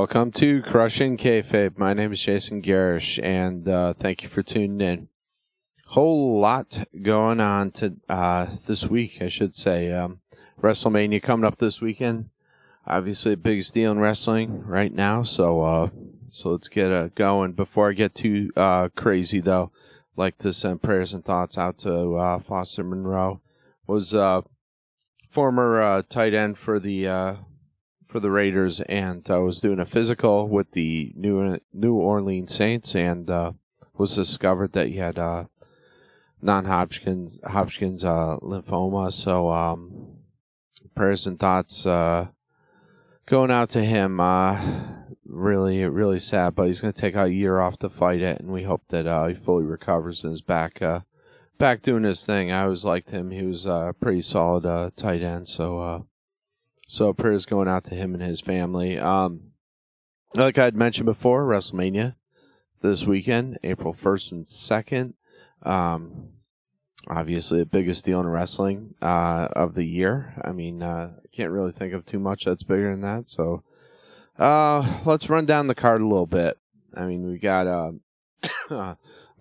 Welcome to Crushing Kayfabe. My name is Jason Garish, and thank you for tuning in. Whole lot going on this week, I should say. WrestleMania coming up this weekend. Obviously, the biggest deal in wrestling right now. So let's get going. Before I get too crazy, though, I'd like to send prayers and thoughts out to Foster Monroe. Was former tight end for the Raiders, and was doing a physical with the New Orleans Saints, and was discovered that he had non-Hodgkin's lymphoma. So prayers and thoughts going out to him. Really sad, but he's going to take a year off to fight it, and we hope that he fully recovers and is back doing his thing. I always liked him. He was a pretty solid tight end, so prayers going out to him and his family. Like I had mentioned before, WrestleMania this weekend, April 1st and 2nd. Obviously, the biggest deal in wrestling of the year. I mean, I can't really think of too much that's bigger than that. So let's run down the card a little bit. I mean, we got a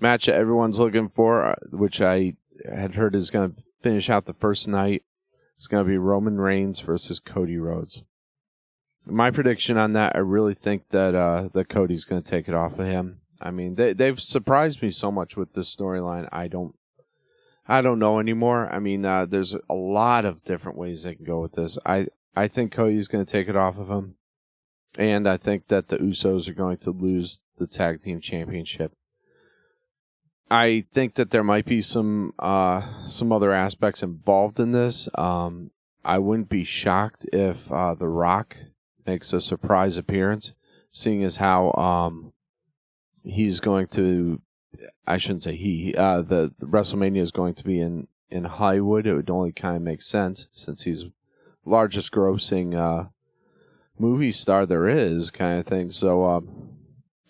match that everyone's looking for, which I had heard is going to finish out the first night. It's going to be Roman Reigns versus Cody Rhodes. My prediction on that, I really think that Cody's going to take it off of him. I mean, they've surprised me so much with this storyline. I don't know anymore. I mean, there's a lot of different ways they can go with this. I think Cody's going to take it off of him, and I think that the Usos are going to lose the tag team championship. I think that there might be some other aspects involved in this. I wouldn't be shocked if The Rock makes a surprise appearance, seeing as how he's going to. I shouldn't say he. The WrestleMania is going to be in Hollywood. It would only kind of make sense since he's the largest grossing movie star there is, kind of thing. So.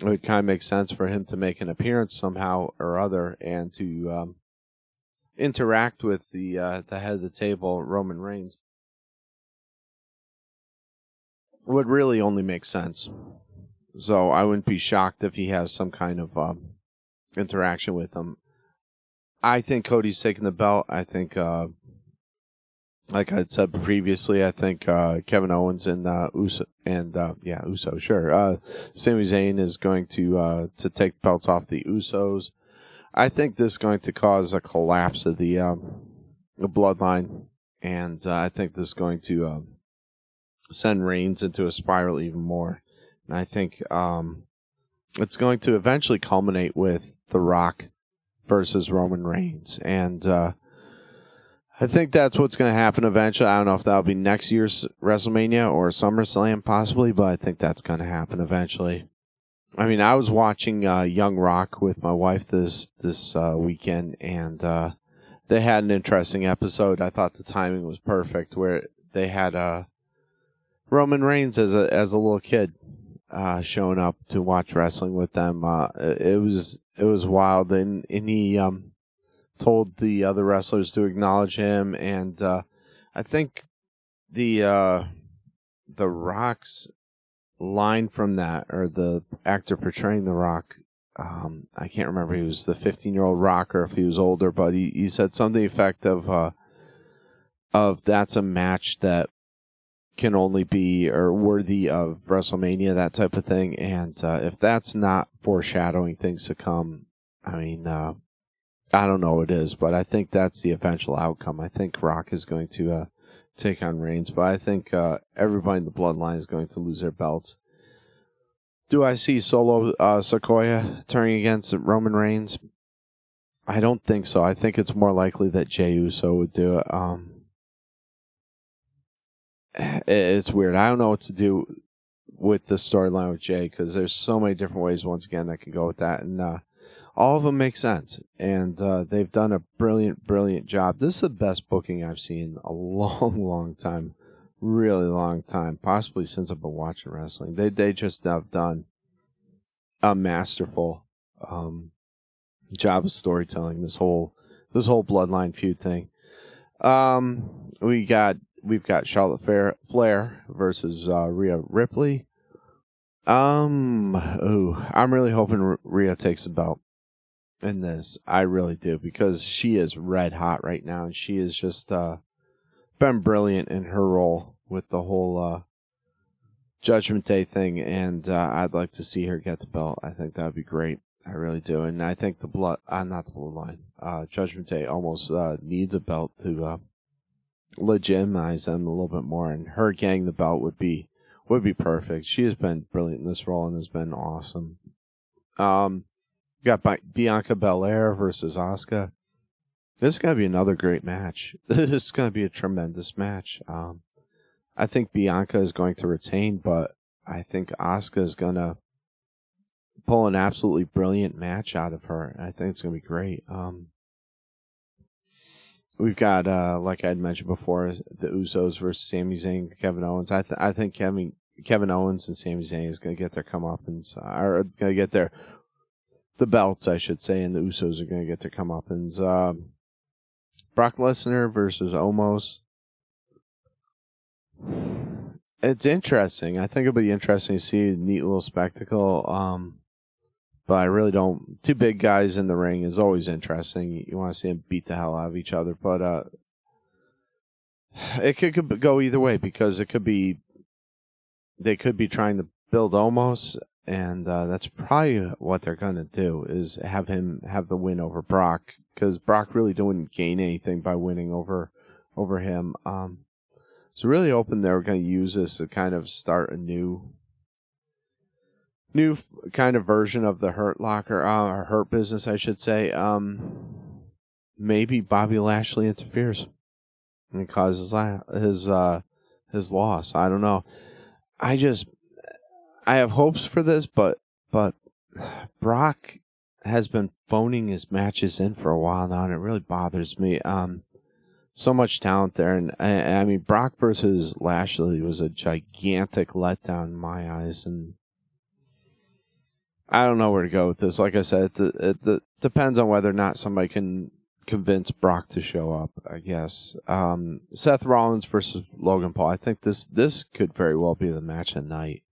It would kind of make sense for him to make an appearance somehow or other and to interact with the head of the table, Roman Reigns. Would really only make sense. So I wouldn't be shocked if he has some kind of interaction with him. I think Cody's taking the belt. I think, like I said previously, I think Kevin Owens and Uso Uso, sure. Sami Zayn is going to take belts off the Usos. I think this is going to cause a collapse of the bloodline, and I think this is going to send Reigns into a spiral even more. And I think it's going to eventually culminate with The Rock versus Roman Reigns, and I think that's what's going to happen eventually. I don't know if that'll be next year's WrestleMania or SummerSlam possibly, but I think that's going to happen eventually. I mean, I was watching Young Rock with my wife this weekend, and they had an interesting episode. I thought the timing was perfect, where they had Roman Reigns as a little kid showing up to watch wrestling with them. It was wild, and he told the other wrestlers to acknowledge him, and I think the Rock's line from that, or the actor portraying The Rock, I can't remember if he was the 15-year-old Rock or if he was older, but he said something effective of that's a match that can only be or worthy of WrestleMania, that type of thing, and if that's not foreshadowing things to come, I mean, I don't know what it is, but I think that's the eventual outcome. I think Rock is going to take on Reigns, but I think everybody in the bloodline is going to lose their belts. Do I see Solo Sikoa turning against Roman Reigns? I don't think so. I think it's more likely that Jey Uso would do it. It's weird. I don't know what to do with the storyline with Jey, because there's so many different ways, once again, that can go with that, and all of them make sense, and they've done a brilliant job. This is the best booking I've seen in a long time, really long time, possibly since I've been watching wrestling. They just have done a masterful job of storytelling. This whole bloodline feud thing. We've got Charlotte Flair versus Rhea Ripley. I'm really hoping Rhea takes the belt in this. I really do, because she is red hot right now, and she has just been brilliant in her role with the whole Judgment Day thing, and I'd like to see her get the belt. I think that would be great. I really do, and I think not the Bloodline, Judgment Day almost needs a belt to legitimize them a little bit more, and her getting the belt would be perfect. She has been brilliant in this role and has been awesome. Got Bianca Belair versus Asuka. This is going to be another great match. This is going to be a tremendous match. I think Bianca is going to retain, but I think Asuka is going to pull an absolutely brilliant match out of her. I think it's going to be great. We've got, like I had mentioned before, the Usos versus Sami Zayn and Kevin Owens. I think Kevin Owens and Sami Zayn is going to get their comeuppance, or going to get the belts, I should say, and the Usos are going to get their comeuppance. Brock Lesnar versus Omos. It's interesting. I think it'll be interesting to see a neat little spectacle. But I really don't. Two big guys in the ring is always interesting. You want to see them beat the hell out of each other. But it could go either way, because they could be trying to build Omos, and that's probably what they're going to do, is have him have the win over Brock, because Brock really didn't gain anything by winning over him. So really hoping they're going to use this to kind of start a new kind of version of the Hurt Locker, or Hurt Business, I should say. Maybe Bobby Lashley interferes and causes his loss. I don't know. I have hopes for this, but Brock has been phoning his matches in for a while now, and it really bothers me. So much talent there, and I mean, Brock versus Lashley was a gigantic letdown in my eyes, and I don't know where to go with this. Like I said, it depends on whether or not somebody can convince Brock to show up, I guess. Seth Rollins versus Logan Paul. I think this could very well be the match of the night.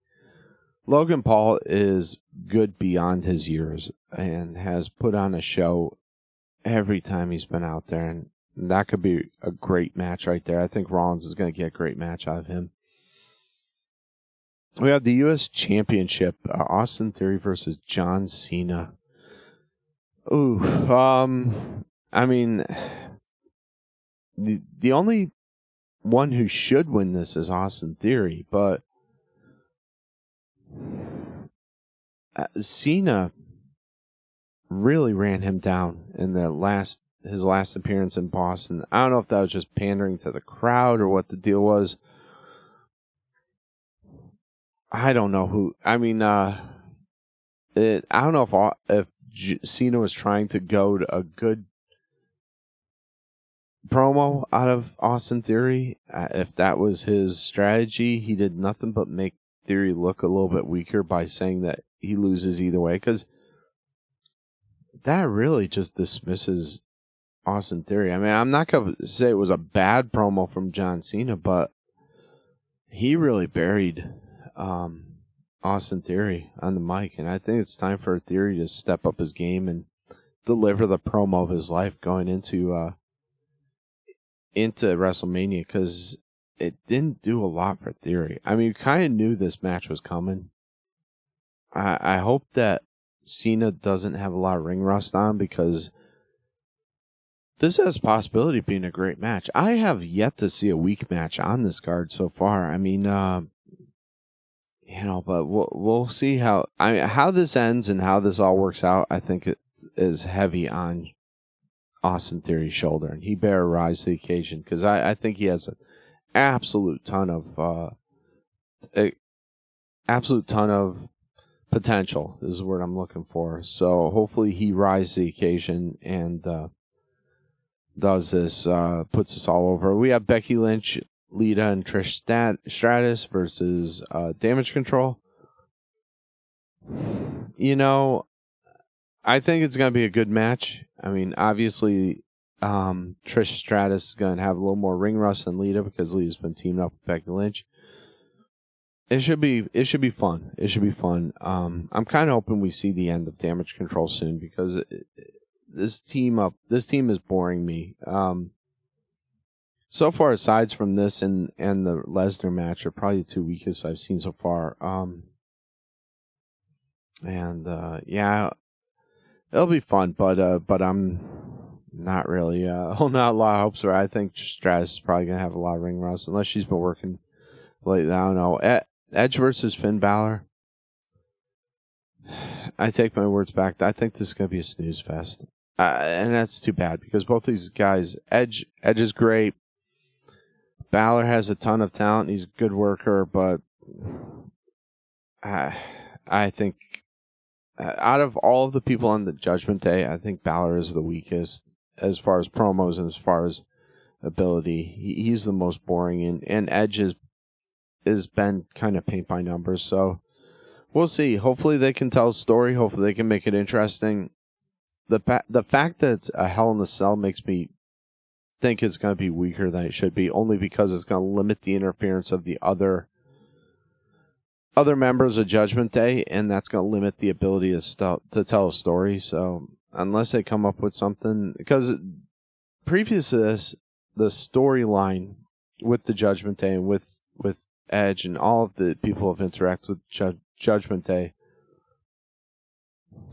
Logan Paul is good beyond his years and has put on a show every time he's been out there, and that could be a great match right there. I think Rollins is going to get a great match out of him. We have the U.S. Championship, Austin Theory versus John Cena. Ooh, I mean, the only one who should win this is Austin Theory, but Cena really ran him down in his last appearance in Boston. I don't know if that was just pandering to the crowd or what the deal was. I don't know who. I mean, I don't know if Cena was trying to go to a good promo out of Austin Theory. If that was his strategy, he did nothing but make Theory look a little bit weaker by saying that he loses either way, because that really just dismisses Austin Theory. I mean, I'm not going to say it was a bad promo from John Cena, but he really buried Austin Theory on the mic, and I think it's time for Theory to step up his game and deliver the promo of his life going into WrestleMania, because it didn't do a lot for Theory. I mean, you kind of knew this match was coming. I hope that Cena doesn't have a lot of ring rust on, because this has possibility of being a great match. I have yet to see a weak match on this card so far. I mean, but we'll see how this ends and how this all works out. I think it is heavy on Austin Theory's shoulder, and he better rise to the occasion, because I think he has an absolute ton of potential is the word I'm looking for. So hopefully he rises to the occasion and does this, puts us all over. We have Becky Lynch, Lita, and Trish Stratus versus Damage Control. I think it's going to be a good match. I mean, obviously, Trish Stratus is going to have a little more ring rust than Lita, because Lita's been teaming up with Becky Lynch. It should be fun. It should be fun. I'm kind of hoping we see the end of Damage Control soon because this team is boring me. So far, aside from this and the Lesnar match, are probably the two weakest I've seen so far. Yeah, it'll be fun, but I'm not really holding out a lot of hopes for it. I think Stratus is probably gonna have a lot of ring rust unless she's been working lately. I don't know. Edge versus Finn Balor. I take my words back. I think this is gonna be a snooze fest, and that's too bad because both these guys, Edge is great. Balor has a ton of talent. He's a good worker, but I think out of all of the people on the Judgment Day, I think Balor is the weakest as far as promos and as far as ability. He's the most boring, and Edge has been kind of paint by numbers. So we'll see. Hopefully they can tell a story. Hopefully they can make it interesting. The fact that it's a Hell in a Cell makes me think it's going to be weaker than it should be, only because it's going to limit the interference of the other members of Judgment Day, and that's going to limit the ability to tell a story. So unless they come up with something, because previous to this, the storyline with the Judgment Day and with Edge and all of the people who have interacted with Judgment Day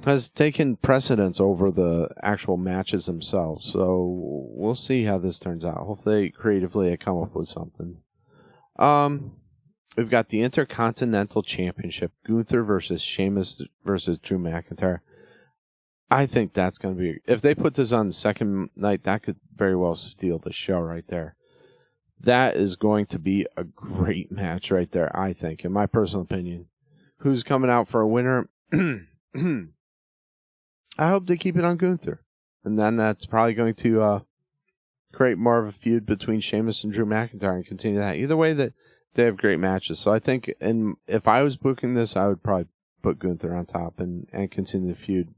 has taken precedence over the actual matches themselves. So we'll see how this turns out. Hopefully creatively they come up with something. We've got the Intercontinental Championship, Gunther versus Sheamus versus Drew McIntyre. I think that's going to be, if they put this on the second night, that could very well steal the show right there. That is going to be a great match right there, I think, in my personal opinion. Who's coming out for a winner? I hope they keep it on Gunther. And then that's probably going to create more of a feud between Sheamus and Drew McIntyre and continue that. Either way, that they have great matches. So I think if I was booking this, I would probably put Gunther on top and continue the feud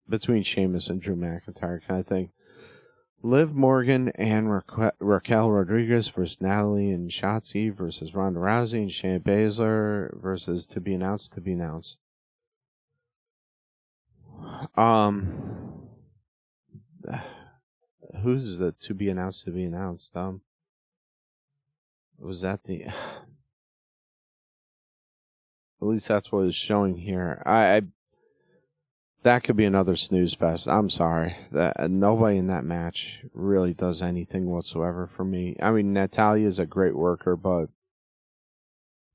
between Sheamus and Drew McIntyre kind of thing. Liv Morgan and Raquel Rodriguez versus Natalie and Shotzi versus Ronda Rousey and Shayna Baszler versus to be announced. Who's the to be announced? Was that the? At least that's what it's showing here. That could be another snooze fest. I'm sorry. That nobody in that match really does anything whatsoever for me. I mean, Natalya is a great worker,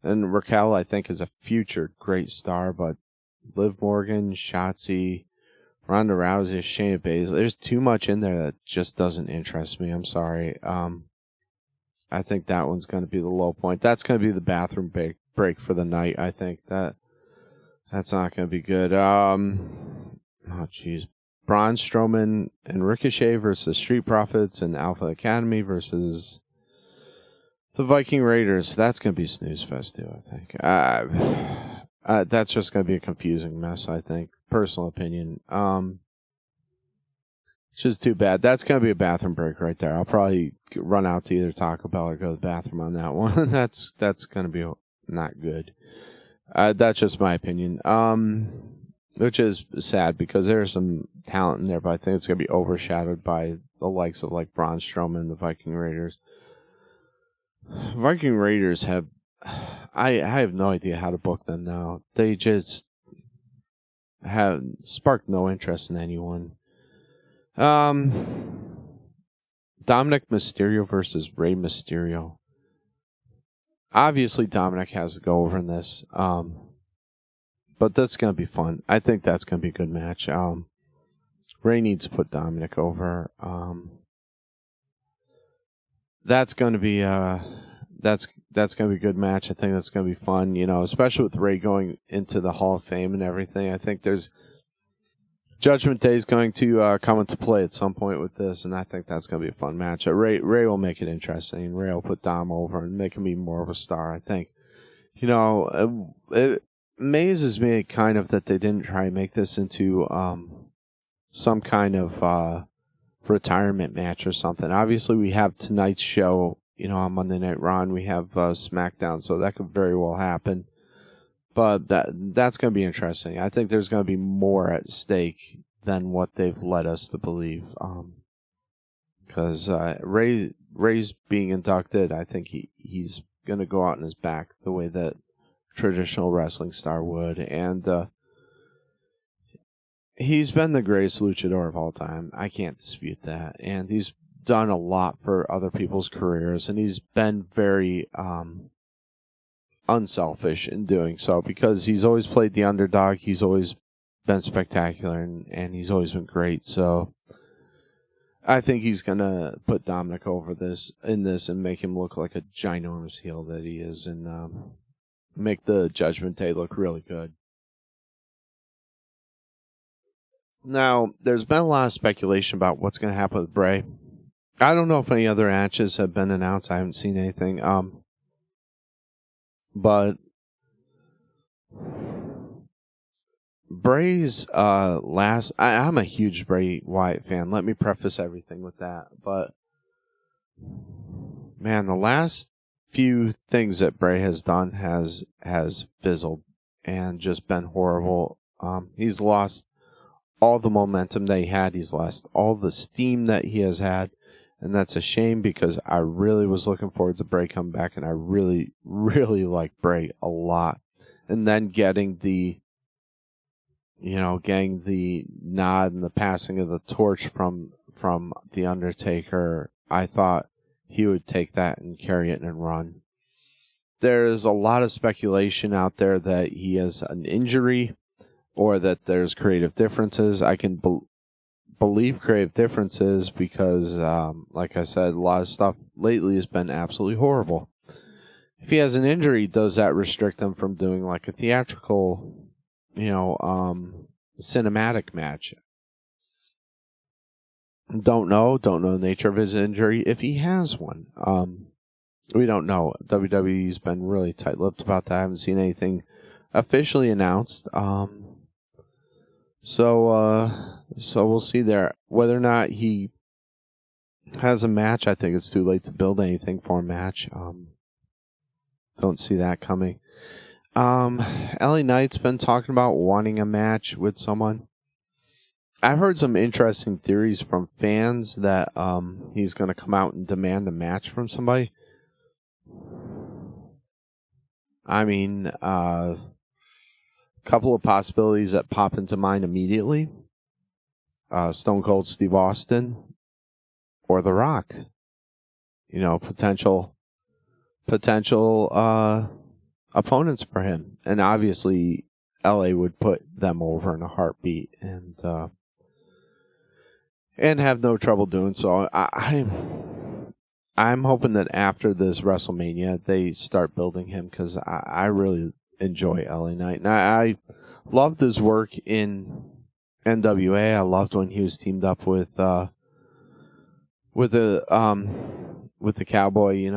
and Raquel, I think, is a future great star, but Liv Morgan, Shotzi, Ronda Rousey, Shayna Baszler, there's too much in there that just doesn't interest me. I'm sorry. I think that one's going to be the low point. That's going to be the bathroom break for the night. I think that's not going to be good. Oh, jeez. Braun Strowman and Ricochet versus Street Profits and Alpha Academy versus the Viking Raiders. That's going to be snooze fest too, I think. That's just going to be a confusing mess, I think. Personal opinion. It's just too bad. That's going to be a bathroom break right there. I'll probably run out to either Taco Bell or go to the bathroom on that one. That's going to be not good. That's just my opinion. Which is sad because there's some talent in there, but I think it's going to be overshadowed by the likes of like Braun Strowman and the Viking Raiders. Viking Raiders have... I have no idea how to book them now. They just have sparked no interest in anyone. Dominic Mysterio versus Rey Mysterio. Obviously, Dominic has to go over in this. But that's going to be fun. I think that's going to be a good match. Rey needs to put Dominic over. That's going to be that's going to be a good match. I think that's going to be fun, especially with Rey going into the Hall of Fame and everything. I think there's Judgment Day is going to come into play at some point with this, and I think that's going to be a fun match. Rey will make it interesting. Rey will put Dom over and make him be more of a star, I think. It amazes me kind of that they didn't try and make this into some kind of retirement match or something. Obviously, we have tonight's show on Monday Night Raw, and we have SmackDown, so that could very well happen. But that's going to be interesting. I think there's going to be more at stake than what they've led us to believe. Because Ray's being inducted, I think he's going to go out on his back the way that traditional wrestling star would, and he's been the greatest luchador of all time. I can't dispute that, and he's done a lot for other people's careers, and he's been very unselfish in doing so, because he's always played the underdog. He's always been spectacular, and he's always been great. So I think he's gonna put Dominic over in this and make him look like a ginormous heel that he is, and make the Judgment Day look really good. Now, there's been a lot of speculation about what's going to happen with Bray. I don't know if any other matches have been announced. I haven't seen anything. But Bray's last... I'm a huge Bray Wyatt fan. Let me preface everything with that. But, man, the last few things that Bray has done has fizzled and just been horrible. He's lost all the momentum that he had. He's lost all the steam that he has had. And that's a shame, because I really was looking forward to Bray coming back, and I really, really like Bray a lot. And then getting the nod and the passing of the torch from The Undertaker, I thought he would take that and carry it and run. There's a lot of speculation out there that he has an injury, or that there's creative differences. I can believe creative differences because, like I said, a lot of stuff lately has been absolutely horrible. If he has an injury, does that restrict him from doing like a theatrical, cinematic match? Don't know the nature of his injury, if he has one. We don't know. WWE's been really tight-lipped about that. I haven't seen anything officially announced. So we'll see there. Whether or not he has a match, I think it's too late to build anything for a match. Don't see that coming. LA Knight's been talking about wanting a match with someone. I've heard some interesting theories from fans that he's going to come out and demand a match from somebody. I mean, couple of possibilities that pop into mind immediately. Stone Cold Steve Austin or The Rock. Potential opponents for him. And obviously LA would put them over in a heartbeat and have no trouble doing so. I'm hoping that after this WrestleMania they start building him, because I really enjoy LA Knight. And I loved his work in NWA. I loved when he was teamed up with the Cowboy.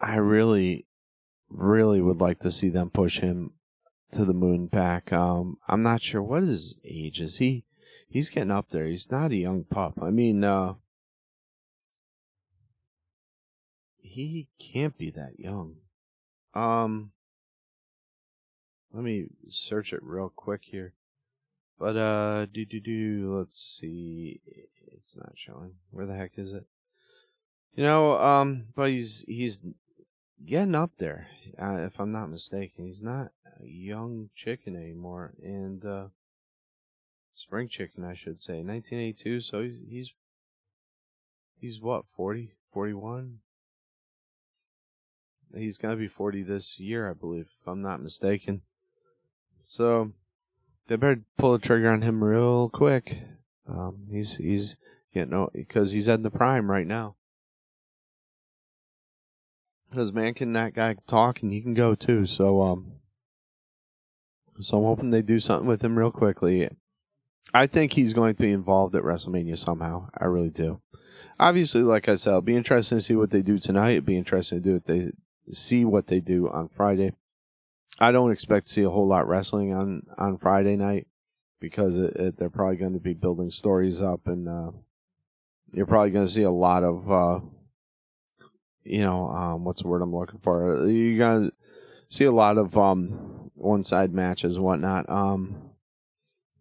I really, really would like to see them push him to the moon back. I'm not sure what his age is. He's getting up there. He's not a young pup. I mean, he can't be that young. Let me search it real quick here. But let's see. It's not showing. Where the heck is it? But he's getting up there. If I'm not mistaken, he's not a young chicken anymore. And spring chicken, I should say. 1982. So he's what, 40, 41? He's gonna be 40 this year, I believe, if I'm not mistaken. So they better pull the trigger on him real quick. He's because he's at the prime right now. Because man, can that guy talk, and he can go too. So I'm hoping they do something with him real quickly. I think he's going to be involved at WrestleMania somehow. I really do. Obviously, like I said, it'll be interesting to see what they do tonight. It'll be interesting to see what they do on Friday. I don't expect to see a whole lot wrestling on Friday night, because they're probably going to be building stories up and you're probably going to see a lot of, what's the word I'm looking for? You're going to see a lot of one-side matches and whatnot.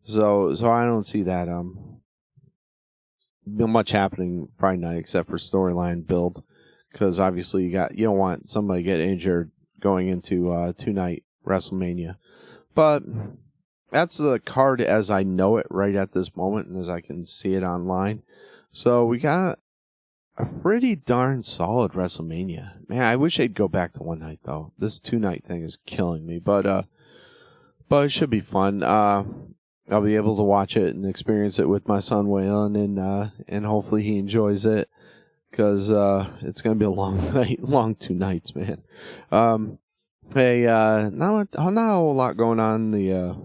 So I don't see that much happening Friday night except for storyline build, because obviously you don't want somebody to get injured going into 2-night WrestleMania. But that's the card as I know it right at this moment and as I can see it online. So we got a pretty darn solid WrestleMania. Man, I wish they'd go back to one night though. This 2-night thing is killing me, but it should be fun. I'll be able to watch it and experience it with my son Waylon, and hopefully he enjoys it, because it's gonna be a long night, long 2 nights, man. Hey, not a whole lot going on the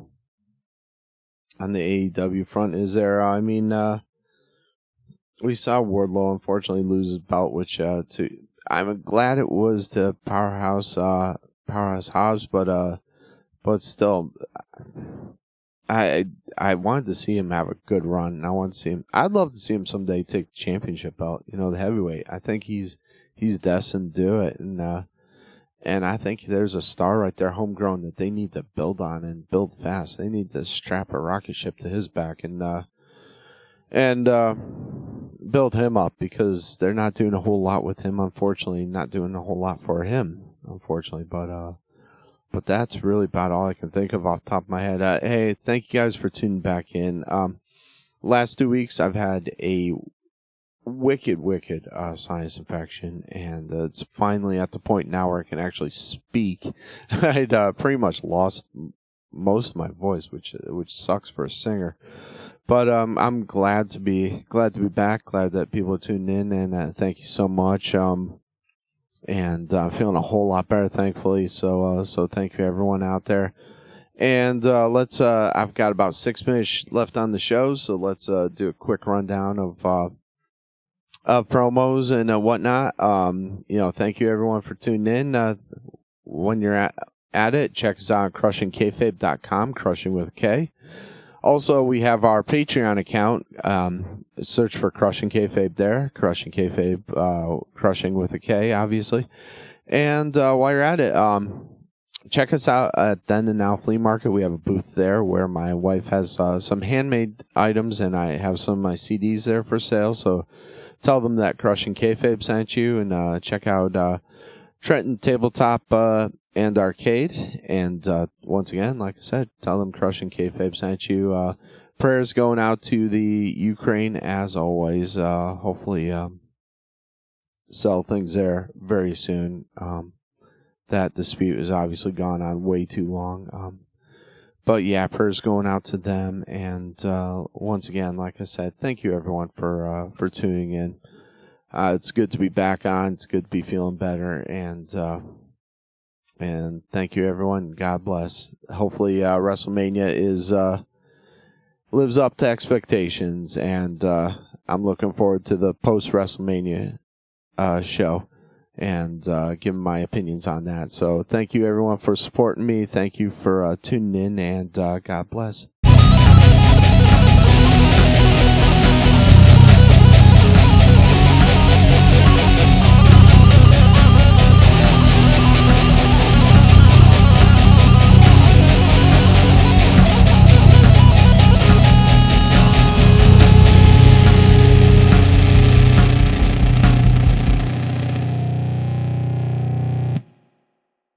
AEW front, is there? I mean, we saw Wardlow unfortunately lose his bout, which I'm glad it was to Powerhouse Hobbs, but still, I wanted to see him have a good run. And I want to see him. I'd love to see him someday take the championship belt. The heavyweight. I think he's destined to do it, and I think there's a star right there, homegrown, that they need to build on and build fast. They need to strap a rocket ship to his back and build him up, because they're not doing a whole lot with him, unfortunately. Not doing a whole lot for him, unfortunately. But that's really about all I can think of off the top of my head. Hey, thank you guys for tuning back in. Last 2 weeks, I've had a wicked sinus infection, and it's finally at the point now where I can actually speak. I'd pretty much lost most of my voice, which sucks for a singer. But I'm glad to be back. Glad that people are tuning in, and thank you so much. And feeling a whole lot better, thankfully. So thank you everyone out there. And let's. I've got about 6 minutes left on the show, so let's do a quick rundown of promos and whatnot. Thank you everyone for tuning in. When you're at it, check us out on CrushingKayfabe.com, Crushing with a K. Also, we have our Patreon account. Search for Crushing Kayfabe there. Crushing Kayfabe, Crushing with a K, obviously. And while you're at it, check us out at Then and Now Flea Market. We have a booth there where my wife has some handmade items, and I have some of my CDs there for sale. So tell them that Crushing Kayfabe sent you, and check out Trenton Tabletop and Arcade. And once again, like I said, tell them Crushing Kayfabe sent you. Prayers going out to the Ukraine, as always. Hopefully settle things there very soon. That dispute has obviously gone on way too long. But yeah, prayers going out to them. And once again, like I said, thank you everyone for tuning in. It's good to be back on. It's good to be feeling better. And thank you everyone. God bless. Hopefully WrestleMania lives up to expectations, and I'm looking forward to the post WrestleMania show and giving my opinions on that. So thank you everyone for supporting me. Thank you for tuning in, and God bless.